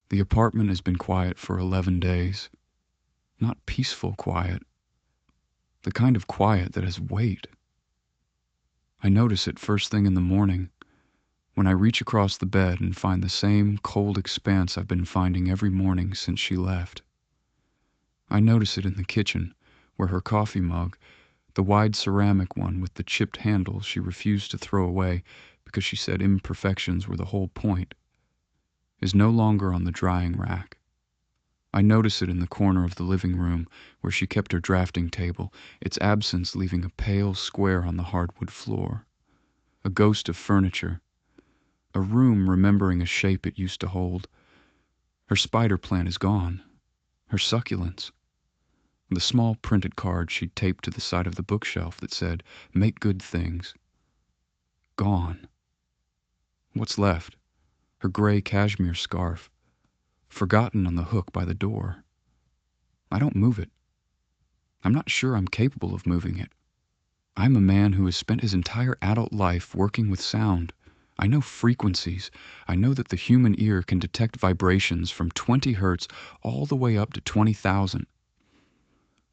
The apartment has been quiet for 11 days. Not peaceful quiet. The kind of quiet that has weight. I notice it first thing in the morning, when I reach across the bed and find the same cold expanse I've been finding every morning since she left. I notice it in the kitchen, where her coffee mug, the wide ceramic one with the chipped handle she refused to throw away because she said imperfections were the whole point, is no longer on the drying rack. I notice it in the corner of the living room where she kept her drafting table, its absence leaving a pale square on the hardwood floor. A ghost of furniture. A room remembering a shape it used to hold. Her spider plant is gone. Her succulents. The small printed card she'd taped to the side of the bookshelf that said, "Make good things." Gone. What's left? Her gray cashmere scarf. Forgotten on the hook by the door. I don't move it. I'm not sure I'm capable of moving it. I'm a man who has spent his entire adult life working with sound. I know frequencies. I know that the human ear can detect vibrations from 20 hertz all the way up to 20,000.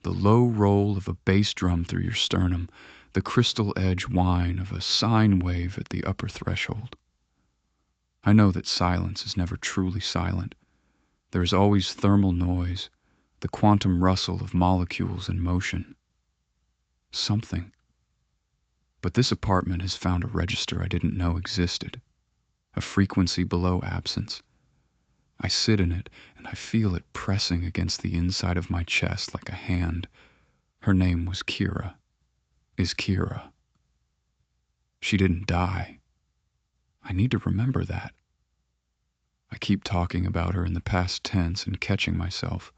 The low roll of a bass drum through your sternum, the crystal edge whine of a sine wave at the upper threshold. I know that silence is never truly silent. There is always thermal noise, the quantum rustle of molecules in motion. Something. But this apartment has found a register I didn't know existed, a frequency below absence. I sit in it, and I feel it pressing against the inside of my chest like a hand. Her name was Kira. Is Kira. She didn't die. I need to remember that. I keep talking about her in the past tense and catching myself,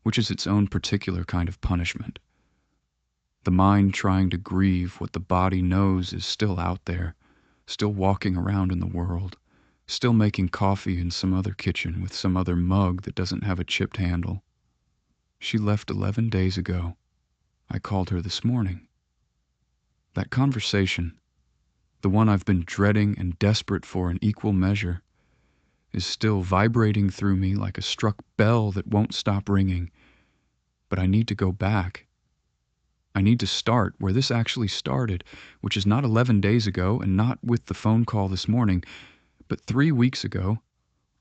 which is its own particular kind of punishment. The mind trying to grieve what the body knows is still out there, still walking around in the world, still making coffee in some other kitchen with some other mug that doesn't have a chipped handle. She left 11 days ago. I called her this morning. That conversation, the one I've been dreading and desperate for in equal measure, is still vibrating through me like a struck bell that won't stop ringing. But I need to go back. I need to start where this actually started, which is not 11 days ago and not with the phone call this morning, but 3 weeks ago,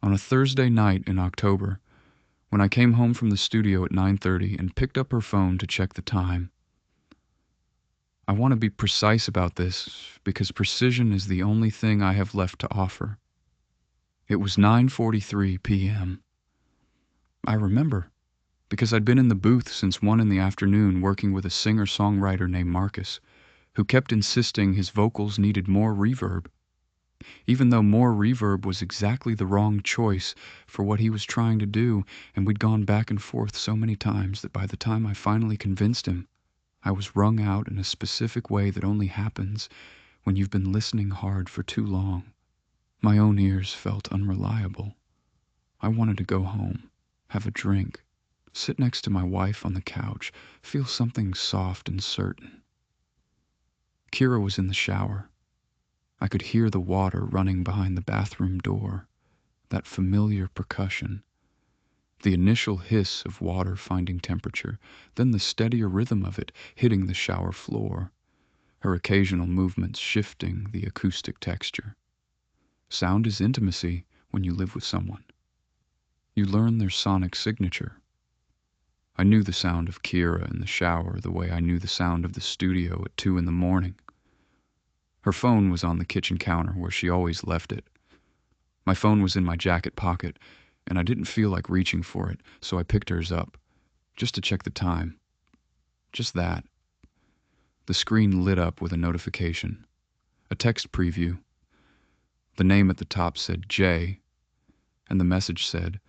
on a Thursday night in October, when I came home from the studio at 9:30 and picked up her phone to check the time. I want to be precise about this because precision is the only thing I have left to offer. It was 9:43 p.m. I remember, because I'd been in the booth since 1 in the afternoon working with a singer-songwriter named Marcus, who kept insisting his vocals needed more reverb, even though more reverb was exactly the wrong choice for what he was trying to do, and we'd gone back and forth so many times that by the time I finally convinced him, I was wrung out in a specific way that only happens when you've been listening hard for too long. My own ears felt unreliable. I wanted to go home, have a drink, sit next to my wife on the couch, feel something soft and certain. Kira was in the shower. I could hear the water running behind the bathroom door, that familiar percussion, the initial hiss of water finding temperature, then the steadier rhythm of it hitting the shower floor, her occasional movements shifting the acoustic texture. Sound is intimacy when you live with someone. You learn their sonic signature. I knew the sound of Kira in the shower the way I knew the sound of the studio at 2 in the morning. Her phone was on the kitchen counter where she always left it. My phone was in my jacket pocket, and I didn't feel like reaching for it, so I picked hers up, just to check the time. Just that. The screen lit up with a notification. A text preview. The name at the top said Jay, and the message said,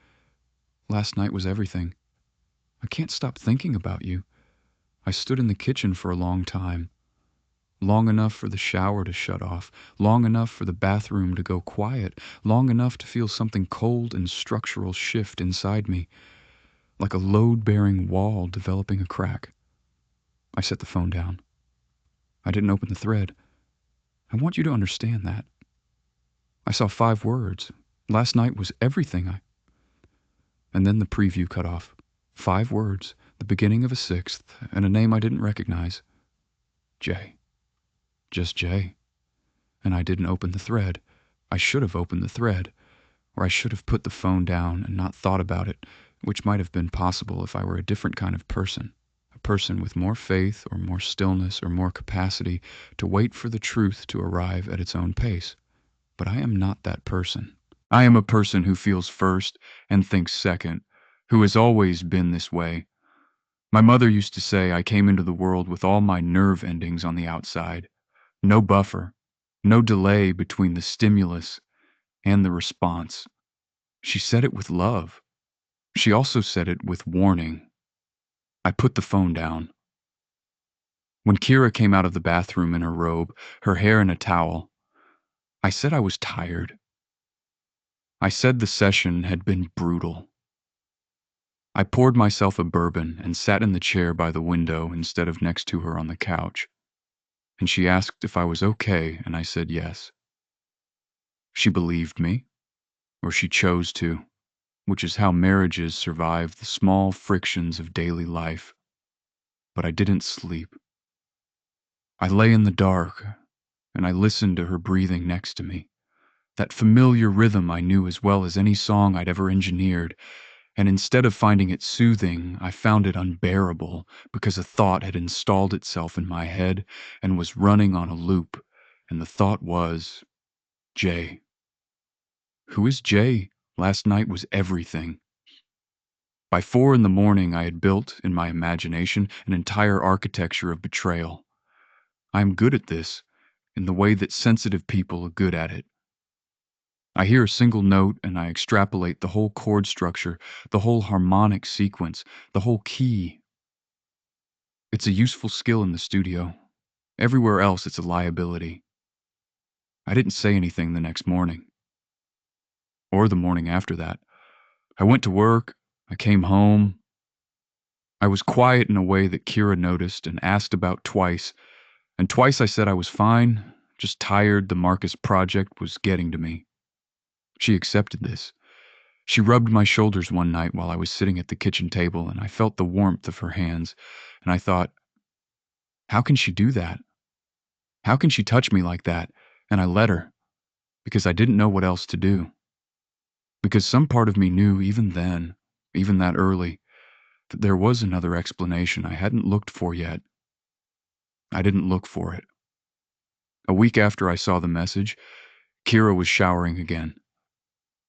"Last night was everything. I can't stop thinking about you. I stood in the kitchen for a long time. Long enough for the shower to shut off, long enough for the bathroom to go quiet, long enough to feel something cold and structural shift inside me, like a load-bearing wall developing a crack." I set the phone down. I didn't open the thread. I want you to understand that. I saw 5 words. Last night was everything. And then the preview cut off. 5 words, the beginning of a sixth, and a name I didn't recognize. Jay. Just Jay. And I didn't open the thread. I should have opened the thread. Or I should have put the phone down and not thought about it, which might have been possible if I were a different kind of person. A person with more faith or more stillness or more capacity to wait for the truth to arrive at its own pace. But I am not that person. I am a person who feels first and thinks second, who has always been this way. My mother used to say I came into the world with all my nerve endings on the outside. No buffer, no delay between the stimulus and the response. She said it with love. She also said it with warning. I put the phone down. When Kira came out of the bathroom in her robe, her hair in a towel, I said I was tired. I said the session had been brutal. I poured myself a bourbon and sat in the chair by the window instead of next to her on the couch. And she asked if I was okay, and I said yes. She believed me, or she chose to, which is how marriages survive the small frictions of daily life. But I didn't sleep. I lay in the dark, and I listened to her breathing next to me, that familiar rhythm I knew as well as any song I'd ever engineered, and instead of finding it soothing, I found it unbearable because a thought had installed itself in my head and was running on a loop, and the thought was, Jay. Who is Jay? Last night was everything. By 4 in the morning, I had built, in my imagination, an entire architecture of betrayal. I am good at this, in the way that sensitive people are good at it. I hear a single note and I extrapolate the whole chord structure, the whole harmonic sequence, the whole key. It's a useful skill in the studio. Everywhere else, it's a liability. I didn't say anything the next morning. Or the morning after that. I went to work. I came home. I was quiet in a way that Kira noticed and asked about twice. And twice I said I was fine, just tired the Marcus project was getting to me. She accepted this. She rubbed my shoulders one night while I was sitting at the kitchen table, and I felt the warmth of her hands, and I thought, how can she do that? How can she touch me like that? And I let her, because I didn't know what else to do. Because some part of me knew even then, even that early, that there was another explanation I hadn't looked for yet. I didn't look for it. A week after I saw the message, Kira was showering again.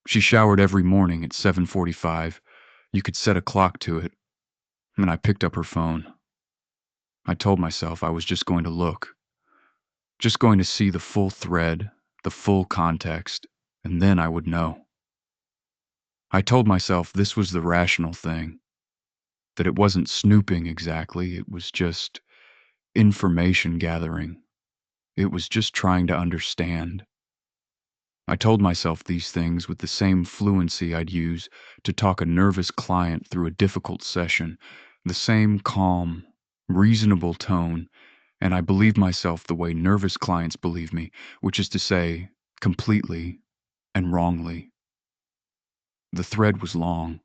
She showered every morning at 7:45. You could set a clock to it, and I picked up her phone. I told myself I was just going to look, just going to see the full thread, the full context, and then I would know. I told myself this was the rational thing, that it wasn't snooping exactly, it was just information gathering. It was just trying to understand. I told myself these things with the same fluency I'd use to talk a nervous client through a difficult session, the same calm, reasonable tone, and I believed myself the way nervous clients believe me, which is to say, completely and wrongly. The thread was long.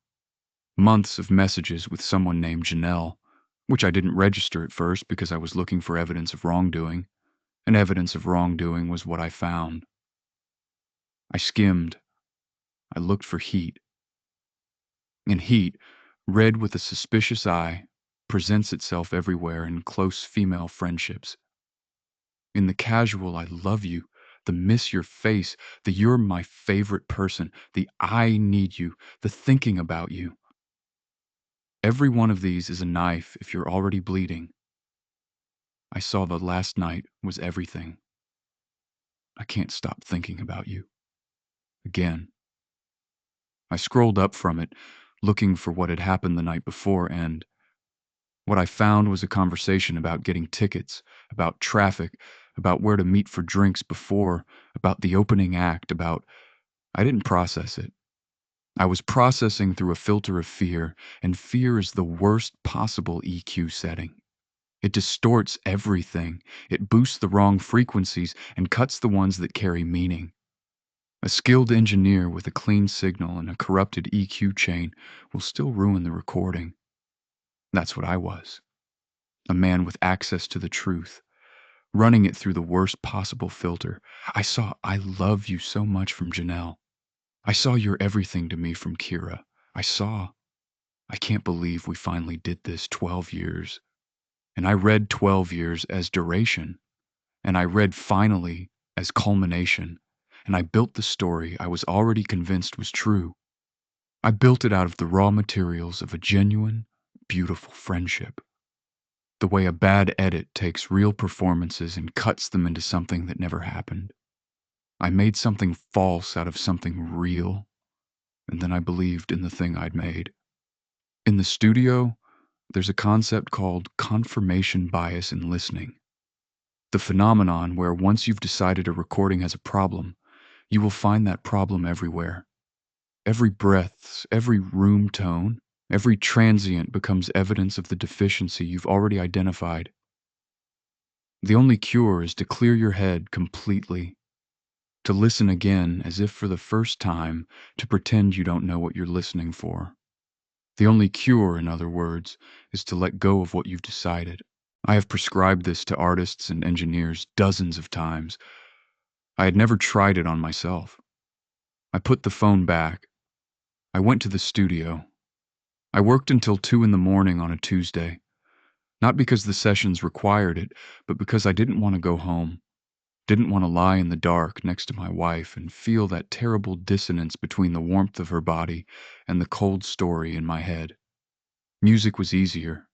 Months of messages with someone named Janelle, which I didn't register at first because I was looking for evidence of wrongdoing, and evidence of wrongdoing was what I found. I skimmed. I looked for heat. And heat, read with a suspicious eye, presents itself everywhere in close female friendships. In the casual I love you, the miss your face, the you're my favorite person, the I need you, the thinking about you. Every one of these is a knife if you're already bleeding. I saw the last night was everything. I can't stop thinking about you. Again. I scrolled up from it, looking for what had happened the night before, and what I found was a conversation about getting tickets, about traffic, about where to meet for drinks before, about the opening act, about... I didn't process it. I was processing through a filter of fear, and fear is the worst possible EQ setting. It distorts everything. It boosts the wrong frequencies and cuts the ones that carry meaning. A skilled engineer with a clean signal and a corrupted EQ chain will still ruin the recording. That's what I was. A man with access to the truth, running it through the worst possible filter. I saw "I love you so much" from Janelle. I saw "You're everything to me" from Kira. I saw "I can't believe we finally did this 12 years." And I read 12 years as duration. And I read finally as culmination. And I built the story I was already convinced was true. I built it out of the raw materials of a genuine, beautiful friendship. The way a bad edit takes real performances and cuts them into something that never happened. I made something false out of something real, and then I believed in the thing I'd made. In the studio, there's a concept called confirmation bias in listening. The phenomenon where once you've decided a recording has a problem, you will find that problem everywhere. Every breath, every room tone, every transient becomes evidence of the deficiency you've already identified. The only cure is to clear your head completely, to listen again as if for the first time, to pretend you don't know what you're listening for. The only cure, in other words, is to let go of what you've decided. I have prescribed this to artists and engineers dozens of times. I had never tried it on myself. I put the phone back. I went to the studio. I worked until 2 in the morning on a Tuesday. Not because the sessions required it, but because I didn't want to go home. Didn't want to lie in the dark next to my wife and feel that terrible dissonance between the warmth of her body and the cold story in my head. Music was easier.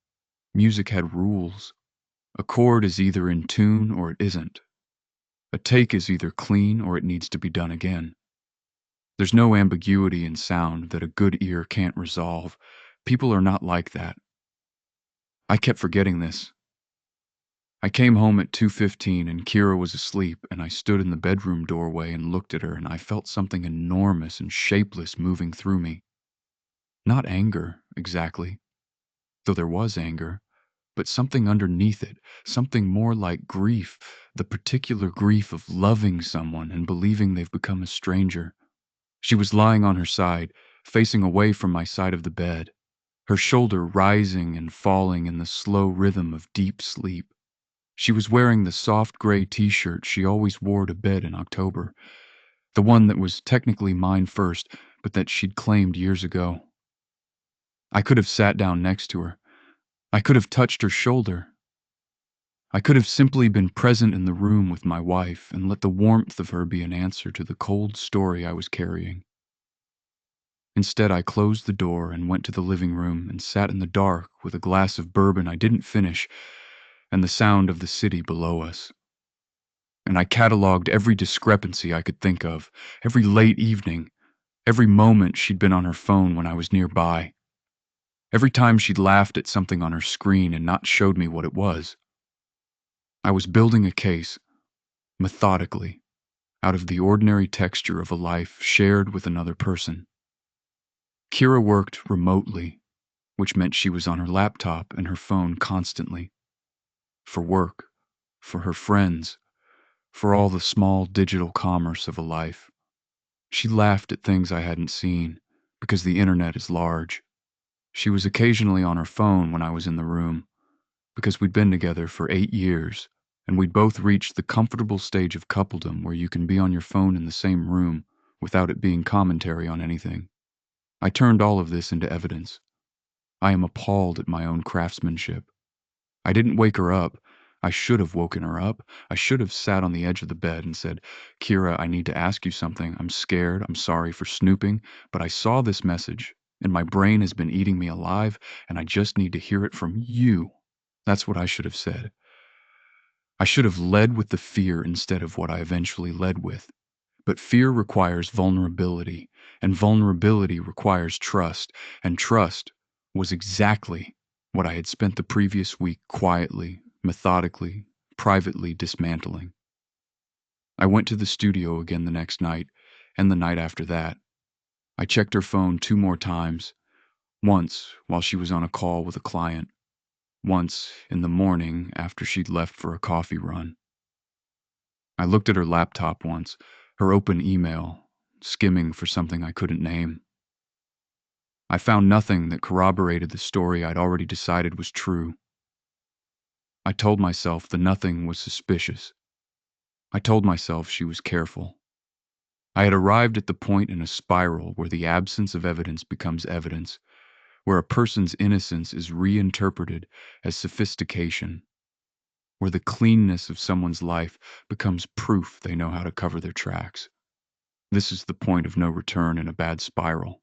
Music had rules. A chord is either in tune or it isn't. A take is either clean or it needs to be done again. There's no ambiguity in sound that a good ear can't resolve. People are not like that. I kept forgetting this. I came home at 2:15 and Kira was asleep, and I stood in the bedroom doorway and looked at her, and I felt something enormous and shapeless moving through me. Not anger, exactly, though there was anger, but something underneath it, something more like grief, the particular grief of loving someone and believing they've become a stranger. She was lying on her side, facing away from my side of the bed, her shoulder rising and falling in the slow rhythm of deep sleep. She was wearing the soft gray t-shirt she always wore to bed in October, the one that was technically mine first, but that she'd claimed years ago. I could have sat down next to her. I could have touched her shoulder. I could have simply been present in the room with my wife and let the warmth of her be an answer to the cold story I was carrying. Instead, I closed the door and went to the living room and sat in the dark with a glass of bourbon I didn't finish and the sound of the city below us. And I cataloged every discrepancy I could think of, every late evening, every moment she'd been on her phone when I was nearby, every time she'd laughed at something on her screen and not showed me what it was. I was building a case, methodically, out of the ordinary texture of a life shared with another person. Kira worked remotely, which meant she was on her laptop and her phone constantly. For work, for her friends, for all the small digital commerce of a life. She laughed at things I hadn't seen, because the internet is large. She was occasionally on her phone when I was in the room, because we'd been together for 8 years, and we'd both reached the comfortable stage of coupledom where you can be on your phone in the same room without it being commentary on anything. I turned all of this into evidence. I am appalled at my own craftsmanship. I didn't wake her up. I should have woken her up. I should have sat on the edge of the bed and said, "Kira, I need to ask you something. I'm scared. I'm sorry for snooping, but I saw this message, and my brain has been eating me alive, and I just need to hear it from you." That's what I should have said. I should have led with the fear instead of what I eventually led with. But fear requires vulnerability, and vulnerability requires trust, and trust was exactly what I had spent the previous week quietly, methodically, privately dismantling. I went to the studio again the next night, and the night after that. I checked her phone 2 more times, once while she was on a call with a client, once in the morning after she'd left for a coffee run. I looked at her laptop once, her open email, skimming for something I couldn't name. I found nothing that corroborated the story I'd already decided was true. I told myself the nothing was suspicious. I told myself she was careful. I had arrived at the point in a spiral where the absence of evidence becomes evidence, where a person's innocence is reinterpreted as sophistication, where the cleanness of someone's life becomes proof they know how to cover their tracks. This is the point of no return in a bad spiral.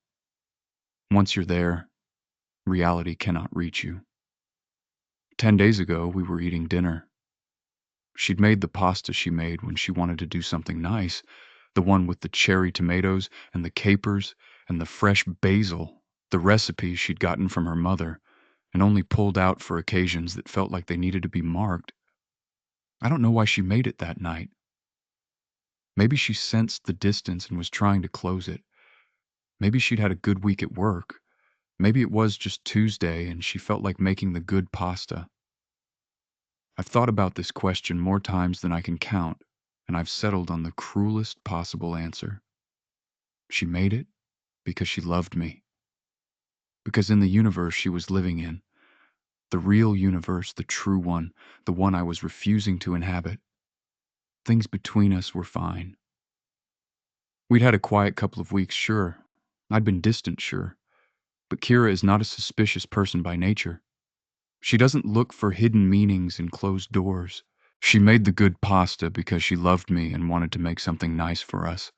Once you're there, reality cannot reach you. 10 days ago, we were eating dinner. She'd made the pasta she made when she wanted to do something nice, the one with the cherry tomatoes and the capers and the fresh basil, the recipe she'd gotten from her mother and only pulled out for occasions that felt like they needed to be marked. I don't know why she made it that night. Maybe she sensed the distance and was trying to close it. Maybe she'd had a good week at work. Maybe it was just Tuesday and she felt like making the good pasta. I've thought about this question more times than I can count, and I've settled on the cruelest possible answer. She made it because she loved me. Because in the universe she was living in, the real universe, the true one, the one I was refusing to inhabit, things between us were fine. We'd had a quiet couple of weeks, sure. I'd been distant, sure. But Kira is not a suspicious person by nature. She doesn't look for hidden meanings in closed doors. She made the good pasta because she loved me and wanted to make something nice for us.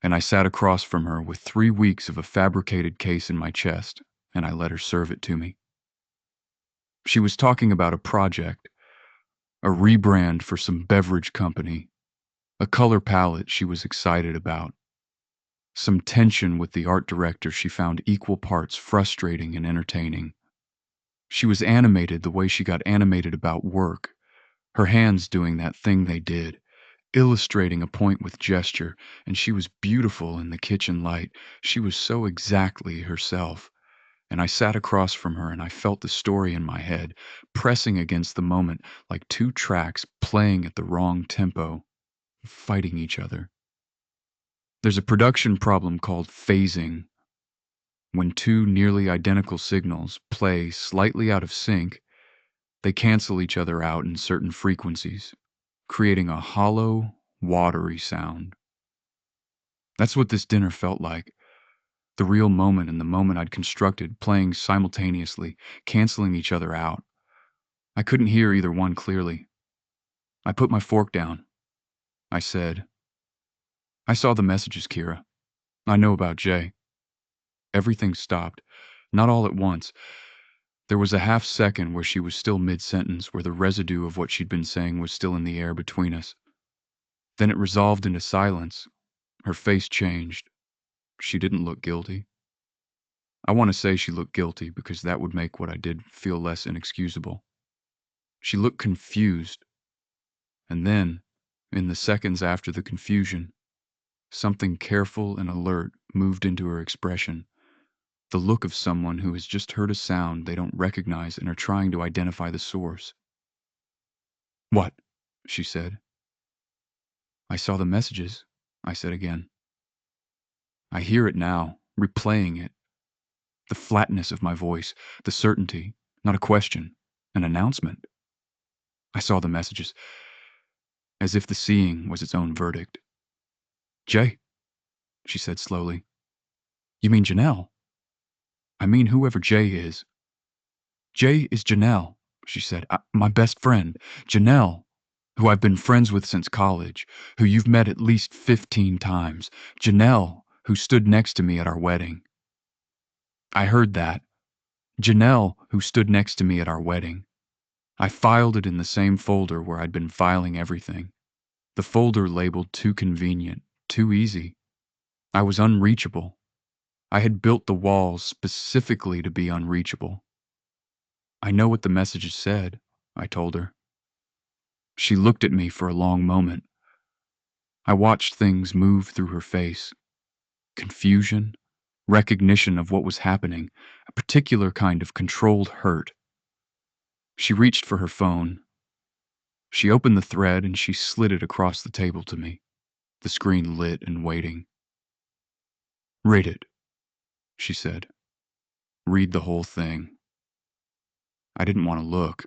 And I sat across from her with 3 weeks of a fabricated case in my chest, and I let her serve it to me. She was talking about a project, a rebrand for some beverage company, a color palette she was excited about, some tension with the art director she found equal parts frustrating and entertaining. She was animated the way she got animated about work, her hands doing that thing they did, illustrating a point with gesture, and she was beautiful in the kitchen light. She was so exactly herself. And I sat across from her and I felt the story in my head, pressing against the moment like two tracks playing at the wrong tempo, fighting each other. There's a production problem called phasing. When two nearly identical signals play slightly out of sync, they cancel each other out in certain frequencies, creating a hollow, watery sound. That's what this dinner felt like. The real moment and the moment I'd constructed playing simultaneously, canceling each other out. I couldn't hear either one clearly. I put my fork down. I said, "I saw the messages, Kira. I know about Jay." Everything stopped. Not all at once. There was a half second where she was still mid-sentence, where the residue of what she'd been saying was still in the air between us. Then it resolved into silence. Her face changed. She didn't look guilty. I want to say she looked guilty because that would make what I did feel less inexcusable. She looked confused. And then, in the seconds after the confusion, something careful and alert moved into her expression. The look of someone who has just heard a sound they don't recognize and are trying to identify the source. "What?" she said. "I saw the messages," I said again. I hear it now, replaying it. The flatness of my voice, the certainty, not a question, an announcement. I saw the messages, as if the seeing was its own verdict. "Jay," she said slowly. "You mean Janelle?" "I mean whoever Jay is." "Jay is Janelle," she said. "My best friend. Janelle, who I've been friends with since college, who you've met at least 15 times. Janelle, who stood next to me at our wedding." I heard that. Janelle, who stood next to me at our wedding. I filed it in the same folder where I'd been filing everything. The folder labeled "too convenient," "too easy." I was unreachable. I had built the walls specifically to be unreachable. "I know what the messages said," I told her. She looked at me for a long moment. I watched things move through her face. Confusion, recognition of what was happening, a particular kind of controlled hurt. She reached for her phone. She opened the thread and she slid it across the table to me, the screen lit and waiting. "Read it," she said. "Read the whole thing." I didn't want to look.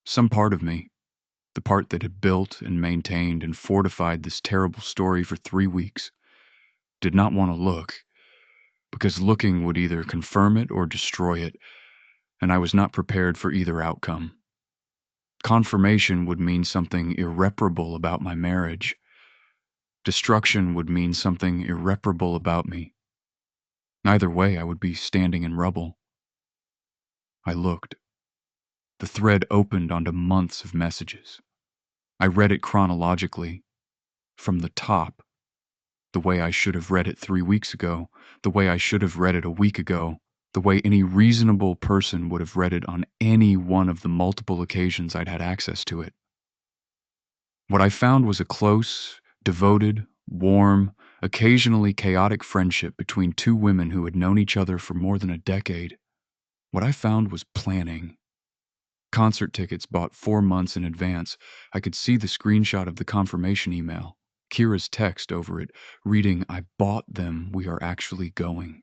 Some part of me, the part that had built and maintained and fortified this terrible story for 3 weeks, did not want to look, because looking would either confirm it or destroy it, and I was not prepared for either outcome. Confirmation would mean something irreparable about my marriage. Destruction would mean something irreparable about me. Either way, I would be standing in rubble. I looked. The thread opened onto months of messages. I read it chronologically, from the top, the way I should have read it 3 weeks ago, the way I should have read it a week ago, the way any reasonable person would have read it on any one of the multiple occasions I'd had access to it. What I found was a close, devoted, warm, occasionally chaotic friendship between two women who had known each other for more than a decade. What I found was planning. Concert tickets bought 4 months in advance. I could see the screenshot of the confirmation email, Kira's text over it, reading, "I bought them, we are actually going."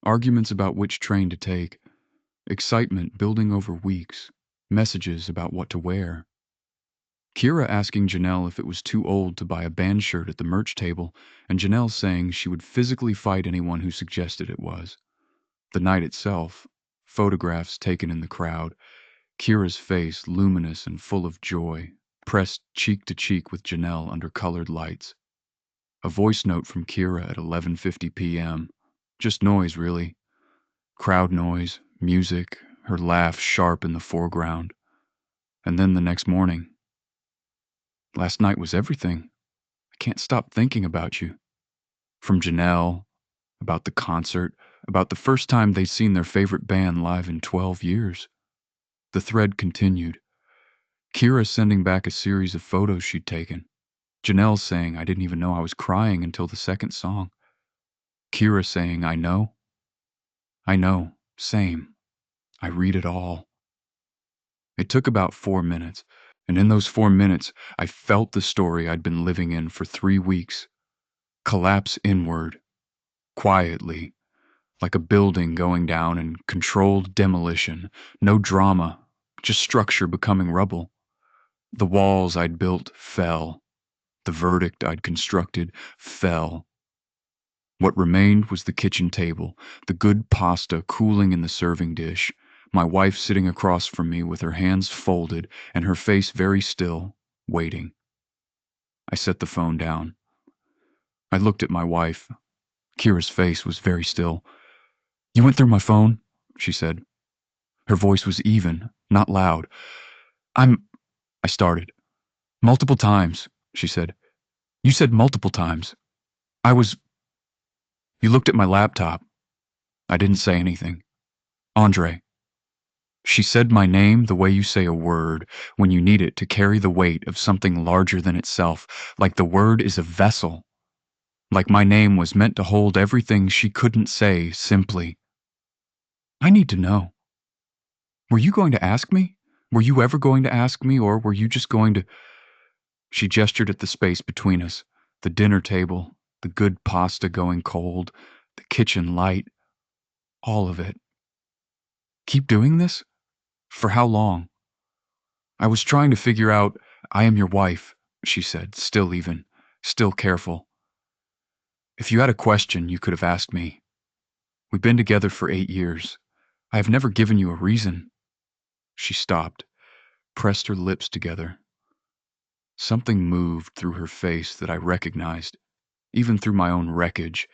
Arguments about which train to take, excitement building over weeks, messages about what to wear. Kira asking Janelle if it was too old to buy a band shirt at the merch table, and Janelle saying she would physically fight anyone who suggested it was. The night itself, photographs taken in the crowd, Kira's face luminous and full of joy, pressed cheek to cheek with Janelle under colored lights. A voice note from Kira at 11:50 p.m. Just noise, really. Crowd noise, music, her laugh sharp in the foreground. And then the next morning. "Last night was everything. I can't stop thinking about you." From Janelle, about the concert, about the first time they'd seen their favorite band live in 12 years. The thread continued. Kira sending back a series of photos she'd taken. Janelle saying I didn't even know I was crying until the second song. Kira saying, "I know." I know. Same. I read it all. It took about 4 minutes, and in those 4 minutes, I felt the story I'd been living in for 3 weeks collapse inward, quietly, like a building going down in controlled demolition. No drama, just structure becoming rubble. The walls I'd built fell. The verdict I'd constructed fell. What remained was the kitchen table, the good pasta cooling in the serving dish, my wife sitting across from me with her hands folded and her face very still, waiting. I set the phone down. I looked at my wife. Kira's face was very still. "You went through my phone?" she said. Her voice was even, not loud. I started. "Multiple times," she said. "You said multiple times. I was..." "You looked at my laptop." I didn't say anything. "Andre." She said my name the way you say a word when you need it to carry the weight of something larger than itself, like the word is a vessel. Like my name was meant to hold everything she couldn't say simply. "I need to know. Were you going to ask me? Were you ever going to ask me, or were you just going to..." She gestured at the space between us, the dinner table, the good pasta going cold, the kitchen light, all of it. "Keep doing this? For how long?" I was trying to figure out. "I am your wife," she said, still even, still careful. "If you had a question, you could have asked me. We've been together for 8 years. I have never given you a reason." She stopped, pressed her lips together. Something moved through her face that I recognized, even through my own wreckage,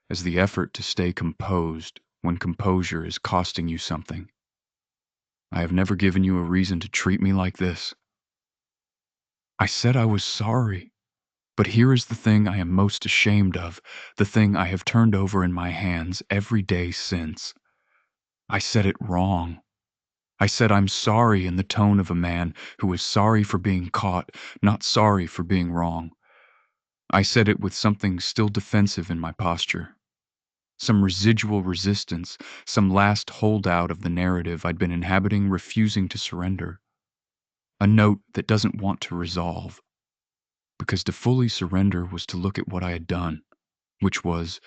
as the effort to stay composed when composure is costing you something. "I have never given you a reason to treat me like this." I said I was sorry. But here is the thing I am most ashamed of, the thing I have turned over in my hands every day since. I said it wrong. I said I'm sorry in the tone of a man who is sorry for being caught, not sorry for being wrong. I said it with something still defensive in my posture. Some residual resistance, some last holdout of the narrative I'd been inhabiting refusing to surrender. A note that doesn't want to resolve. Because to fully surrender was to look at what I had done. which was,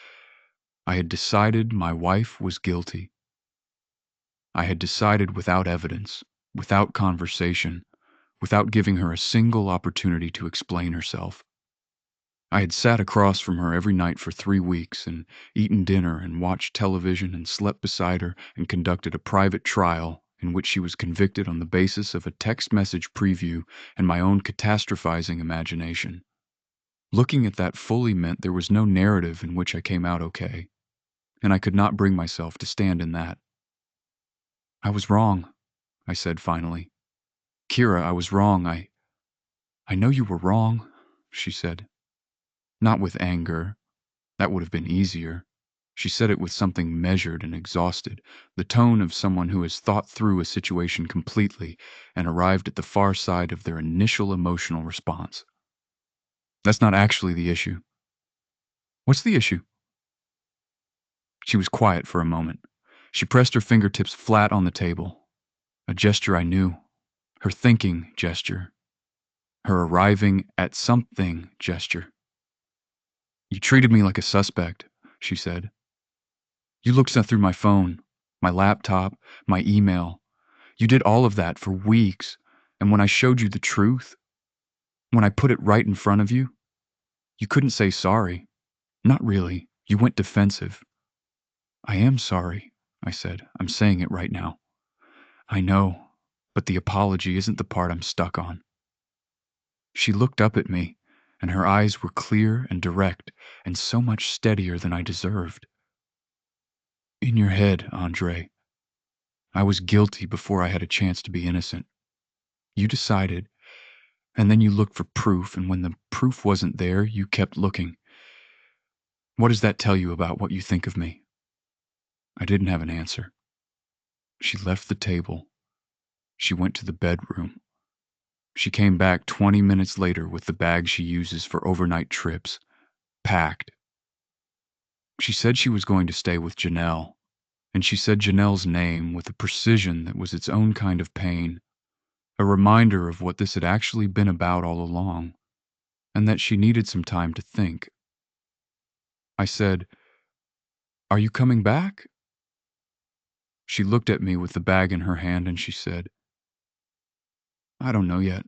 I had decided my wife was guilty. I had decided without evidence, without conversation, without giving her a single opportunity to explain herself. I had sat across from her every night for 3 weeks and eaten dinner and watched television and slept beside her and conducted a private trial in which she was convicted on the basis of a text message preview and my own catastrophizing imagination. Looking at that fully meant there was no narrative in which I came out okay, and I could not bring myself to stand in that. I was wrong, I said finally. Kira, I was wrong. I know you were wrong, she said. Not with anger. That would have been easier. She said it with something measured and exhausted, the tone of someone who has thought through a situation completely and arrived at the far side of their initial emotional response. That's not actually the issue. What's the issue? She was quiet for a moment. She pressed her fingertips flat on the table. A gesture I knew. Her thinking gesture. Her arriving at something gesture. You treated me like a suspect, she said. You looked through my phone, my laptop, my email. You did all of that for weeks, and when I showed you the truth, when I put it right in front of you, you couldn't say sorry. Not really. You went defensive. I am sorry, I said. I'm saying it right now. I know, but the apology isn't the part I'm stuck on. She looked up at me, and her eyes were clear and direct, and so much steadier than I deserved. In your head, Andre. I was guilty before I had a chance to be innocent. You decided, and then you looked for proof, and when the proof wasn't there, you kept looking. What does that tell you about what you think of me? I didn't have an answer. She left the table. She went to the bedroom. She came back 20 minutes later with the bag she uses for overnight trips, packed. She said she was going to stay with Janelle, and she said Janelle's name with a precision that was its own kind of pain, a reminder of what this had actually been about all along, and that she needed some time to think. I said, "Are you coming back?" She looked at me with the bag in her hand and she said, "I don't know yet."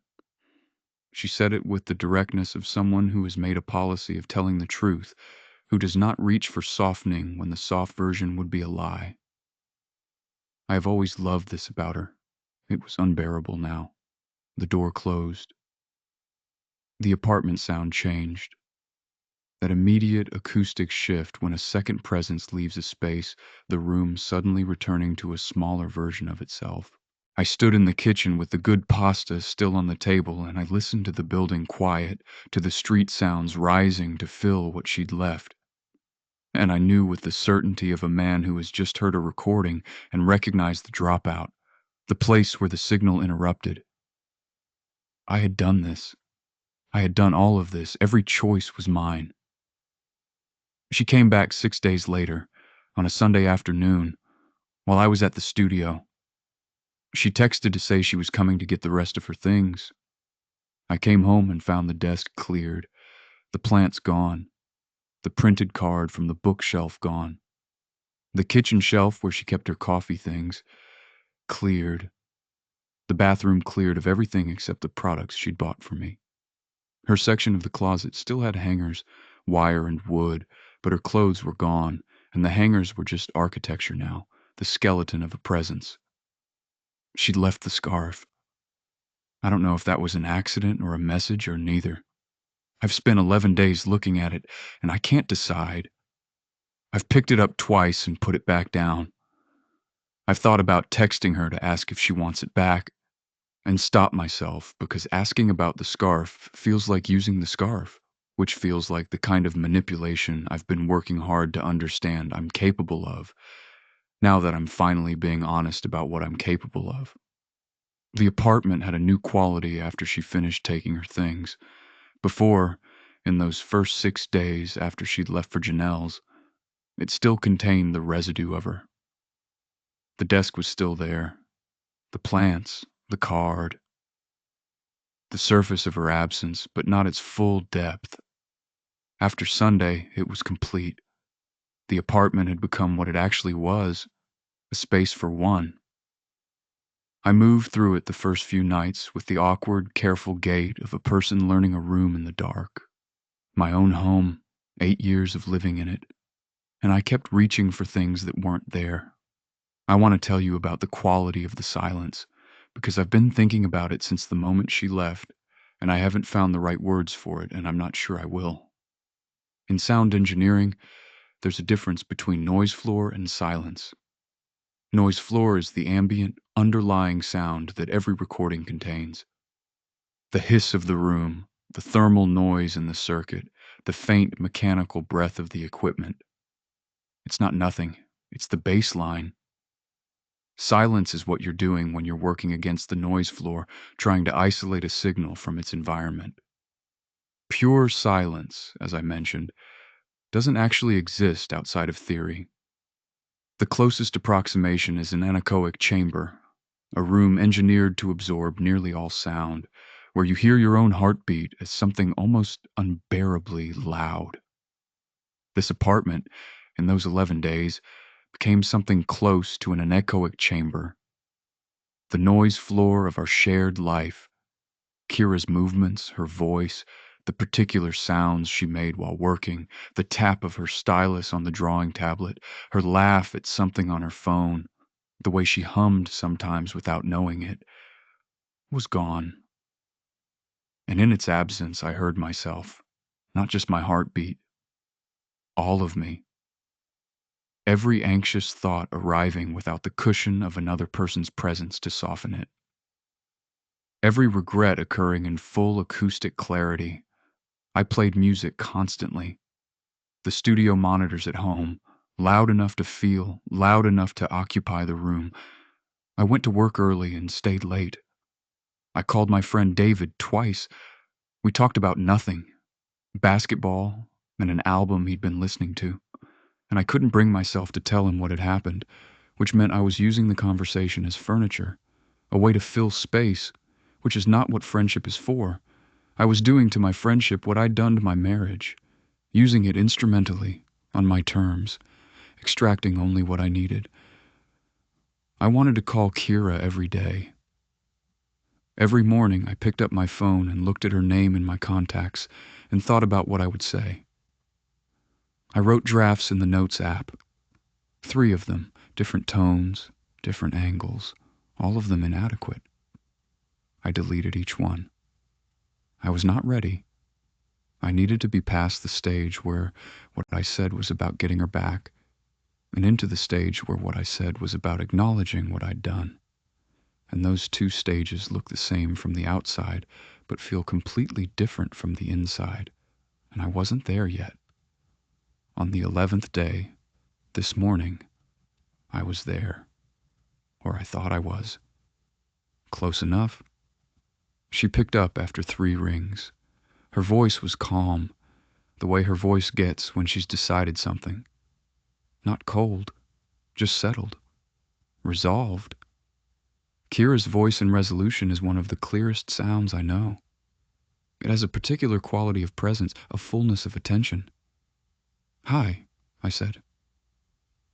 She said it with the directness of someone who has made a policy of telling the truth, who does not reach for softening when the soft version would be a lie. I have always loved this about her. It was unbearable now. The door closed. The apartment sound changed. That immediate acoustic shift when a second presence leaves a space, the room suddenly returning to a smaller version of itself. I stood in the kitchen with the good pasta still on the table, and I listened to the building quiet, to the street sounds rising to fill what she'd left. And I knew with the certainty of a man who has just heard a recording and recognized the dropout, the place where the signal interrupted. I had done this. I had done all of this. Every choice was mine. She came back 6 days later, on a Sunday afternoon, while I was at the studio. She texted to say she was coming to get the rest of her things. I came home and found the desk cleared, the plants gone, the printed card from the bookshelf gone, the kitchen shelf where she kept her coffee things cleared, the bathroom cleared of everything except the products she'd bought for me. Her section of the closet still had hangers, wire and wood, but her clothes were gone, and the hangers were just architecture now, the skeleton of a presence. She'd left the scarf. I don't know if that was an accident or a message or neither. I've spent 11 days looking at it, and I can't decide. I've picked it up twice and put it back down. I've thought about texting her to ask if she wants it back, and stopped myself because asking about the scarf feels like using the scarf, which feels like the kind of manipulation I've been working hard to understand I'm capable of, now that I'm finally being honest about what I'm capable of. The apartment had a new quality after she finished taking her things. Before, in those first 6 days after she'd left for Janelle's, it still contained the residue of her. The desk was still there. The plants, the card, the surface of her absence, but not its full depth. After Sunday, it was complete. The apartment had become what it actually was, a space for one. I moved through it the first few nights with the awkward, careful gait of a person learning a room in the dark. My own home, 8 years of living in it, and I kept reaching for things that weren't there. I want to tell you about the quality of the silence, because I've been thinking about it since the moment she left, and I haven't found the right words for it, and I'm not sure I will. In sound engineering, there's a difference between noise floor and silence. Noise floor is the ambient, underlying sound that every recording contains. The hiss of the room, the thermal noise in the circuit, the faint mechanical breath of the equipment. It's not nothing. It's the baseline. Silence is what you're doing when you're working against the noise floor, trying to isolate a signal from its environment. Pure silence, as I mentioned, doesn't actually exist outside of theory. The closest approximation is an anechoic chamber, a room engineered to absorb nearly all sound, where you hear your own heartbeat as something almost unbearably loud. This apartment, in those 11 days, became something close to an anechoic chamber, the noise floor of our shared life. Kira's movements, her voice, the particular sounds she made while working, the tap of her stylus on the drawing tablet, her laugh at something on her phone, the way she hummed sometimes without knowing it, was gone. And in its absence, I heard myself, not just my heartbeat, all of me. Every anxious thought arriving without the cushion of another person's presence to soften it. Every regret occurring in full acoustic clarity. I played music constantly. The studio monitors at home, loud enough to feel, loud enough to occupy the room. I went to work early and stayed late. I called my friend David twice. We talked about nothing, basketball, and an album he'd been listening to, and I couldn't bring myself to tell him what had happened, which meant I was using the conversation as furniture, a way to fill space, which is not what friendship is for. I was doing to my friendship what I'd done to my marriage, using it instrumentally, on my terms, extracting only what I needed. I wanted to call Kira every day. Every morning I picked up my phone and looked at her name in my contacts and thought about what I would say. I wrote drafts in the Notes app. 3 of them, different tones, different angles, all of them inadequate. I deleted each one. I was not ready. I needed to be past the stage where what I said was about getting her back, and into the stage where what I said was about acknowledging what I'd done. And those 2 stages look the same from the outside, but feel completely different from the inside, and I wasn't there yet. On the 11th day, this morning, I was there, or I thought I was. Close enough. She picked up after 3 rings. Her voice was calm, the way her voice gets when she's decided something. Not cold, just settled, resolved. Kira's voice and resolution is one of the clearest sounds I know. It has a particular quality of presence, a fullness of attention. "Hi," I said.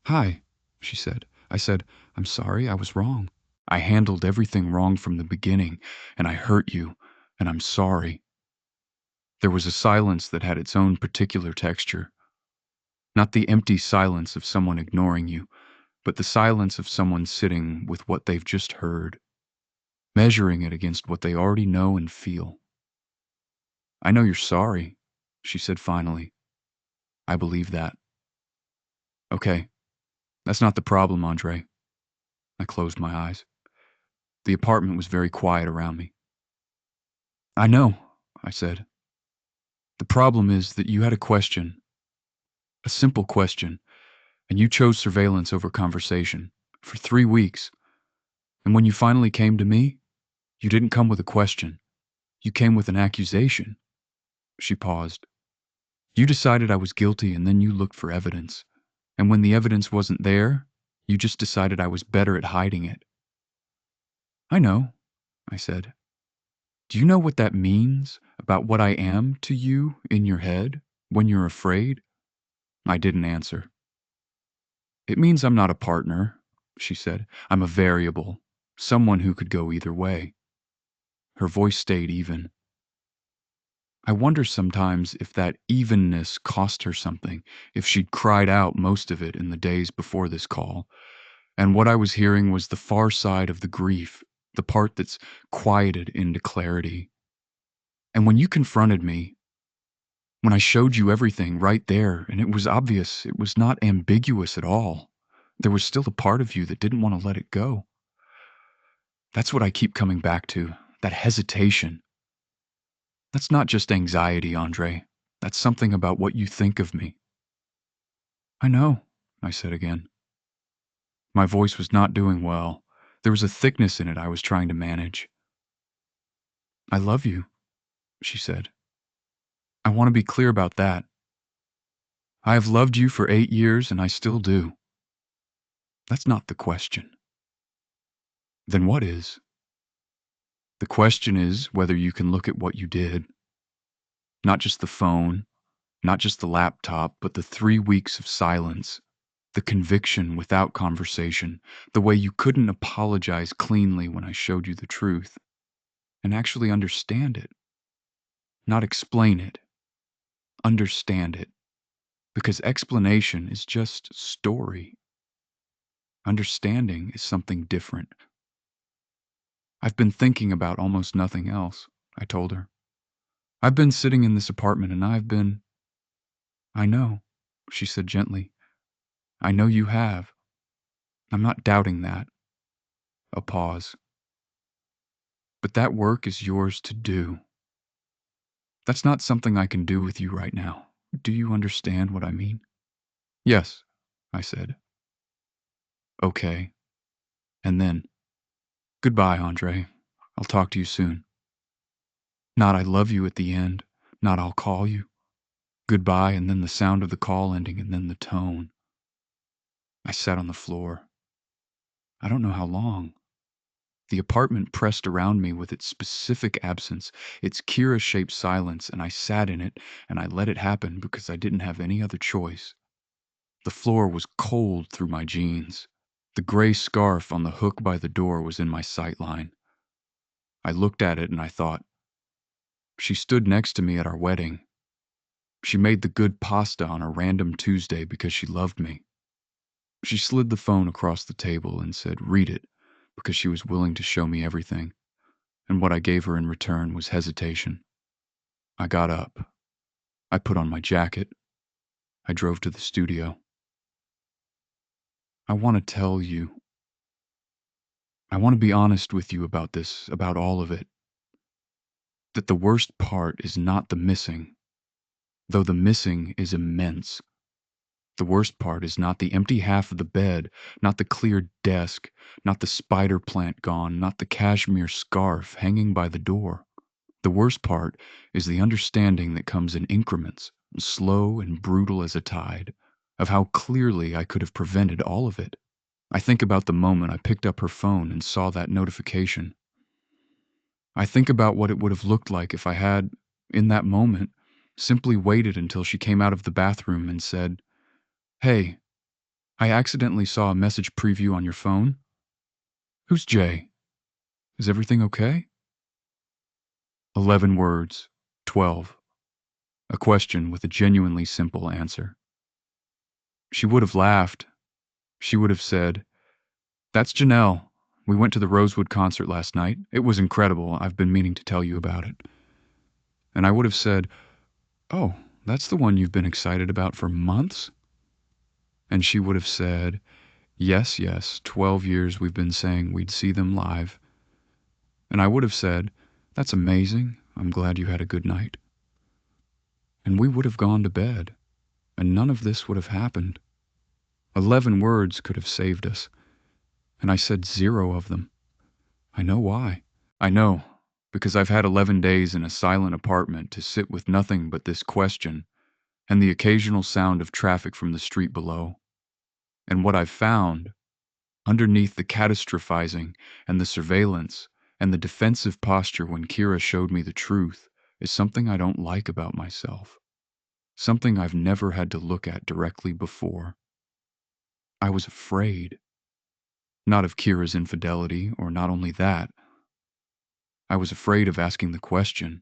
"Hi," she said. I said, "I'm sorry, I was wrong. I handled everything wrong from the beginning, and I hurt you, and I'm sorry." There was a silence that had its own particular texture. Not the empty silence of someone ignoring you, but the silence of someone sitting with what they've just heard, measuring it against what they already know and feel. "I know you're sorry," she said finally. "I believe that." "Okay, that's not the problem, Andre." I closed my eyes. The apartment was very quiet around me. "I know," I said. "The problem is that you had a question, a simple question, and you chose surveillance over conversation for 3 weeks. And when you finally came to me, you didn't come with a question. You came with an accusation." She paused. "You decided I was guilty and then you looked for evidence. And when the evidence wasn't there, you just decided I was better at hiding it." "I know," I said. "Do you know what that means about what I am to you in your head?" When you're afraid? I didn't answer. It means I'm not a partner, she said. I'm a variable, someone who could go either way. Her voice stayed even. I wonder sometimes if that evenness cost her something, if she'd cried out most of it in the days before this call, and what I was hearing was the far side of the grief, the part that's quieted into clarity. And when you confronted me, when I showed you everything right there, and it was obvious, it was not ambiguous at all, there was still a part of you that didn't want to let it go. That's what I keep coming back to, that hesitation. That's not just anxiety, Andre. That's something about what you think of me. I know, I said again. My voice was not doing well. There was a thickness in it I was trying to manage. I love you, she said. I want to be clear about that. I have loved you for 8 years and I still do. That's not the question. Then what is? The question is whether you can look at what you did. Not just the phone, not just the laptop, but the 3 weeks of silence. The conviction without conversation, the way you couldn't apologize cleanly when I showed you the truth, and actually understand it. Not explain it, understand it. Because explanation is just story. Understanding is something different. I've been thinking about almost nothing else, I told her. I've been sitting in this apartment and I know, she said gently. I know you have. I'm not doubting that. A pause. But that work is yours to do. That's not something I can do with you right now. Do you understand what I mean? Yes, I said. Okay. And then, goodbye, Andre. I'll talk to you soon. Not I love you at the end. Not I'll call you. Goodbye, and then the sound of the call ending, and then the tone. I sat on the floor. I don't know how long. The apartment pressed around me with its specific absence, its Kira-shaped silence, and I sat in it, and I let it happen because I didn't have any other choice. The floor was cold through my jeans. The gray scarf on the hook by the door was in my sight line. I looked at it and I thought, she stood next to me at our wedding. She made the good pasta on a random Tuesday because she loved me. She slid the phone across the table and said, read it, because she was willing to show me everything. And what I gave her in return was hesitation. I got up. I put on my jacket. I drove to the studio. I want to tell you. I want to be honest with you about this, about all of it. That the worst part is not the missing, though the missing is immense. The worst part is not the empty half of the bed, not the clear desk, not the spider plant gone, not the cashmere scarf hanging by the door. The worst part is the understanding that comes in increments, slow and brutal as a tide, of how clearly I could have prevented all of it. I think about the moment I picked up her phone and saw that notification. I think about what it would have looked like if I had, in that moment, simply waited until she came out of the bathroom and said, "Hey, I accidentally saw a message preview on your phone. Who's Jay? Is everything okay?" 11 words. 12. A question with a genuinely simple answer. She would have laughed. She would have said, "That's Janelle. We went to the Rosewood concert last night. It was incredible. I've been meaning to tell you about it." And I would have said, "Oh, that's the one you've been excited about for months?" And she would have said, "Yes, yes, 12 years we've been saying we'd see them live." And I would have said, "That's amazing. I'm glad you had a good night." And we would have gone to bed, and none of this would have happened. 11 words could have saved us, and I said 0 of them. I know why. I know, because I've had 11 days in a silent apartment to sit with nothing but this question and the occasional sound of traffic from the street below. And what I've found, underneath the catastrophizing and the surveillance and the defensive posture when Kira showed me the truth, is something I don't like about myself. something I've never had to look at directly before. I was afraid. Not of Kira's infidelity, or not only that. I was afraid of asking the question.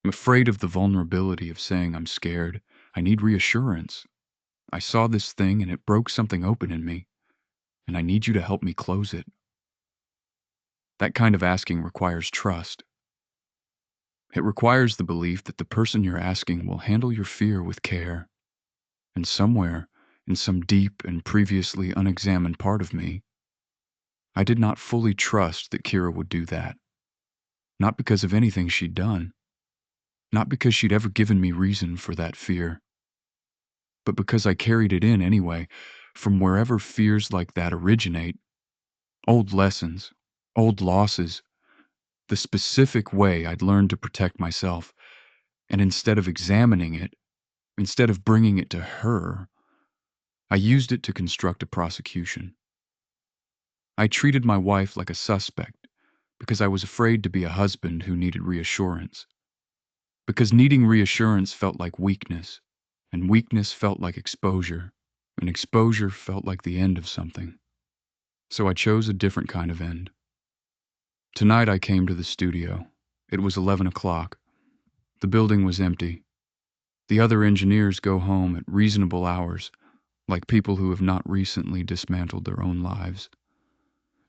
I'm afraid of the vulnerability of saying I'm scared. I need reassurance. I saw this thing and it broke something open in me, and I need you to help me close it. That kind of asking requires trust. It requires the belief that the person you're asking will handle your fear with care. And somewhere, in some deep and previously unexamined part of me, I did not fully trust that Kira would do that. Not because of anything she'd done. Not because she'd ever given me reason for that fear. But because I carried it in anyway, from wherever fears like that originate. Old lessons, old losses, the specific way I'd learned to protect myself. And instead of examining it, instead of bringing it to her, I used it to construct a prosecution. I treated my wife like a suspect because I was afraid to be a husband who needed reassurance. Because needing reassurance felt like weakness, and weakness felt like exposure, and exposure felt like the end of something. So I chose a different kind of end. Tonight I came to the studio. It was 11 o'clock. The building was empty. The other engineers go home at reasonable hours, like people who have not recently dismantled their own lives.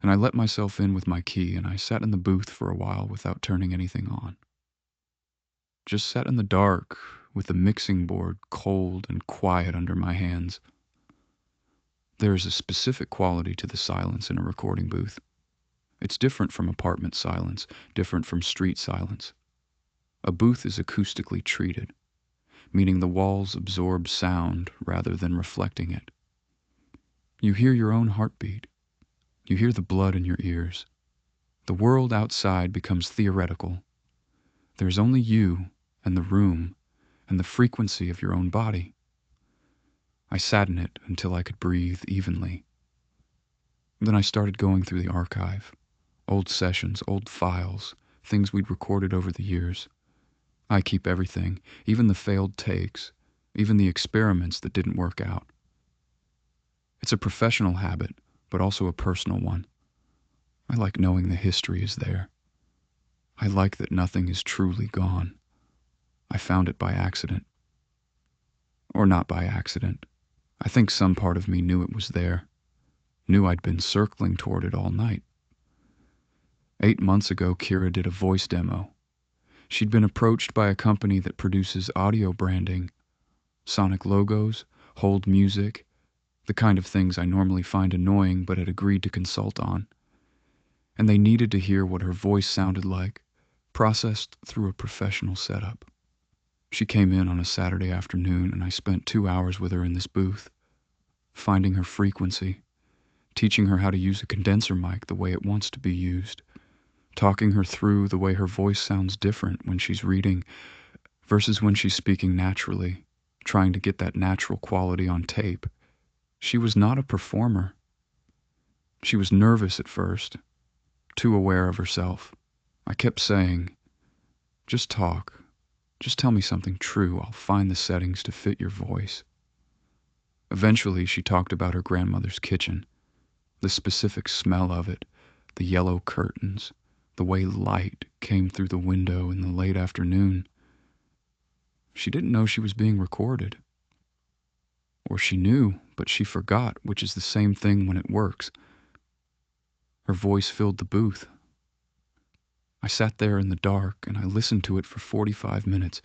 And I let myself in with my key, and I sat in the booth for a while without turning anything on. Just sat in the dark, with the mixing board cold and quiet under my hands. There is a specific quality to the silence in a recording booth. It's different from apartment silence, different from street silence. A booth is acoustically treated, meaning the walls absorb sound rather than reflecting it. You hear your own heartbeat. You hear the blood in your ears. The world outside becomes theoretical. There's only you and the room and the frequency of your own body. I sat in it until I could breathe evenly. Then I started going through the archive. Old sessions, old files, things we'd recorded over the years. I keep everything, even the failed takes, even the experiments that didn't work out. It's a professional habit, but also a personal one. I like knowing the history is there. I like that nothing is truly gone. I found it by accident. Or not by accident. I think some part of me knew it was there, knew I'd been circling toward it all night. 8 months ago, Kira did a voice demo. She'd been approached by a company that produces audio branding, sonic logos, hold music, the kind of things I normally find annoying but had agreed to consult on. And they needed to hear what her voice sounded like, processed through a professional setup. She came in on a Saturday afternoon, and I spent 2 hours with her in this booth, finding her frequency, teaching her how to use a condenser mic the way it wants to be used, talking her through the way her voice sounds different when she's reading versus when she's speaking naturally, trying to get that natural quality on tape. She was not a performer. She was nervous at first, too aware of herself. I kept saying, "Just talk. Just tell me something true. I'll find the settings to fit your voice." Eventually, she talked about her grandmother's kitchen, the specific smell of it, the yellow curtains, the way light came through the window in the late afternoon. She didn't know she was being recorded. Or she knew, but she forgot, which is the same thing when it works. Her voice filled the booth. I sat there in the dark and I listened to it for 45 minutes.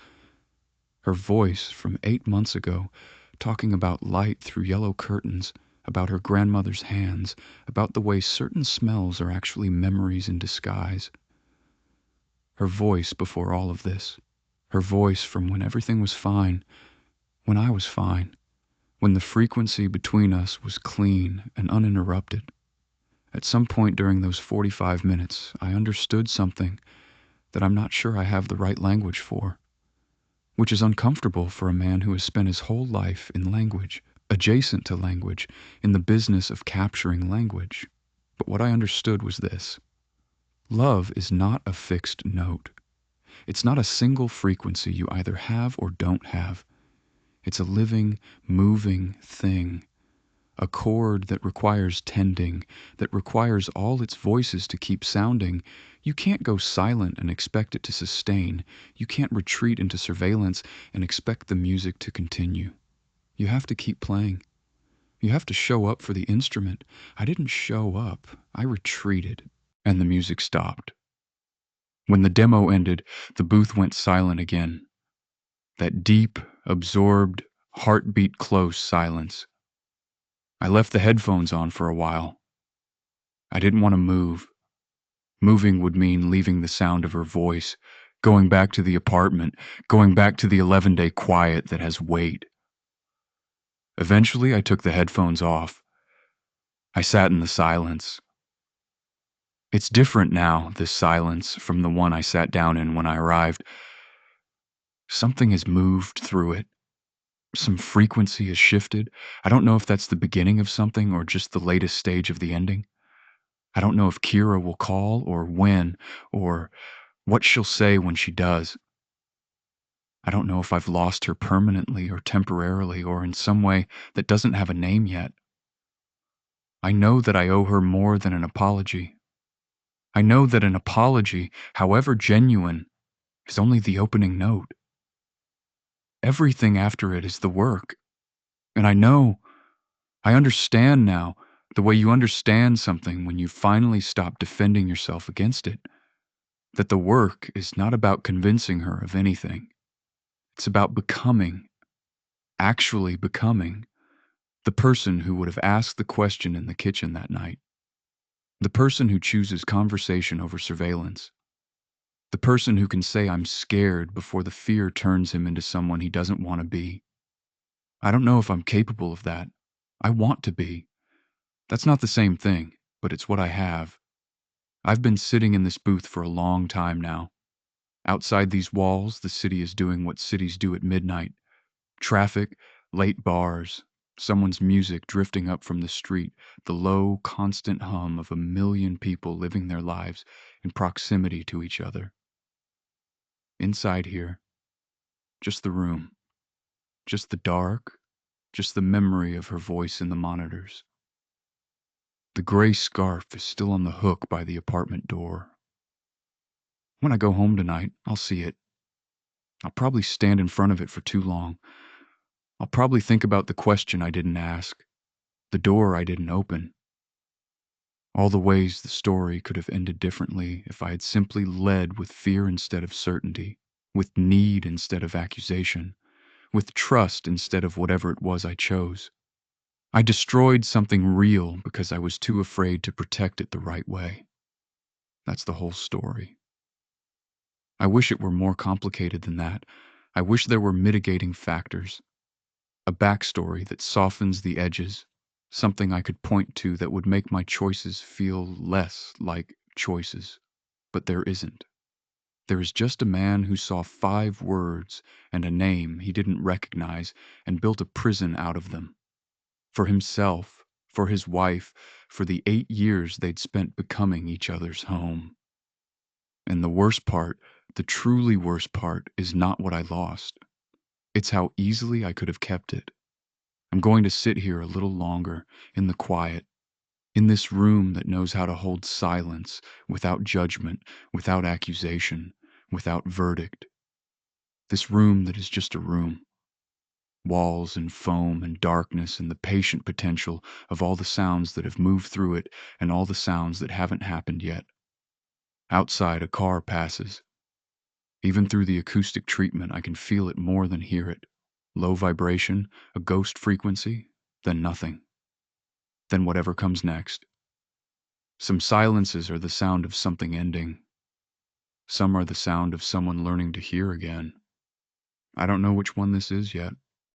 Her voice from 8 months ago, talking about light through yellow curtains, about her grandmother's hands, about the way certain smells are actually memories in disguise. Her voice before all of this. Her voice from when everything was fine, when I was fine, when the frequency between us was clean and uninterrupted. At some point during those 45 minutes, I understood something that I'm not sure I have the right language for, which is uncomfortable for a man who has spent his whole life in language, adjacent to language, in the business of capturing language. But what I understood was this. Love is not a fixed note. It's not a single frequency you either have or don't have. It's a living, moving thing. A chord that requires tending, that requires all its voices to keep sounding. You can't go silent and expect it to sustain. You can't retreat into surveillance and expect the music to continue. You have to keep playing. You have to show up for the instrument. I didn't show up. I retreated. And the music stopped. When the demo ended, the booth went silent again. That deep, absorbed, heartbeat close silence. I left the headphones on for a while. I didn't want to move. Moving would mean leaving the sound of her voice, going back to the apartment, going back to the 11-day quiet that has weight. Eventually, I took the headphones off. I sat in the silence. It's different now, this silence, from the one I sat down in when I arrived. Something has moved through it. Some frequency has shifted. I don't know if that's the beginning of something or just the latest stage of the ending. I don't know if Kira will call or when or what she'll say when she does. I don't know if I've lost her permanently or temporarily or in some way that doesn't have a name yet. I know that I owe her more than an apology. I know that an apology, however genuine, is only the opening note. Everything after it is the work. And I understand now, the way you understand something when you finally stop defending yourself against it, that the work is not about convincing her of anything. It's about becoming, actually becoming, the person who would have asked the question in the kitchen that night. The person who chooses conversation over surveillance. The person who can say I'm scared before the fear turns him into someone he doesn't want to be. I don't know if I'm capable of that. I want to be. That's not the same thing, but it's what I have. I've been sitting in this booth for a long time now. Outside these walls, the city is doing what cities do at midnight. Traffic, late bars, someone's music drifting up from the street, the low, constant hum of a million people living their lives in proximity to each other. Inside here, just the room, just the dark, just the memory of her voice in the monitors. The gray scarf is still on the hook by the apartment door. When I go home tonight, I'll see it. I'll probably stand in front of it for too long. I'll probably think about the question I didn't ask, the door I didn't open. All the ways the story could have ended differently if I had simply led with fear instead of certainty, with need instead of accusation, with trust instead of whatever it was I chose. I destroyed something real because I was too afraid to protect it the right way. That's the whole story. I wish it were more complicated than that. I wish there were mitigating factors. A backstory that softens the edges. Something I could point to that would make my choices feel less like choices. But there isn't. There is just a man who saw 5 words and a name he didn't recognize and built a prison out of them. For himself, for his wife, for the 8 years they'd spent becoming each other's home. And the worst part, the truly worst part, is not what I lost. It's how easily I could have kept it. I'm going to sit here a little longer, in the quiet, in this room that knows how to hold silence, without judgment, without accusation, without verdict. This room that is just a room. Walls and foam and darkness and the patient potential of all the sounds that have moved through it and all the sounds that haven't happened yet. Outside, a car passes. Even through the acoustic treatment, I can feel it more than hear it. Low vibration, a ghost frequency, then nothing. Then whatever comes next. Some silences are the sound of something ending. Some are the sound of someone learning to hear again. I don't know which one this is yet.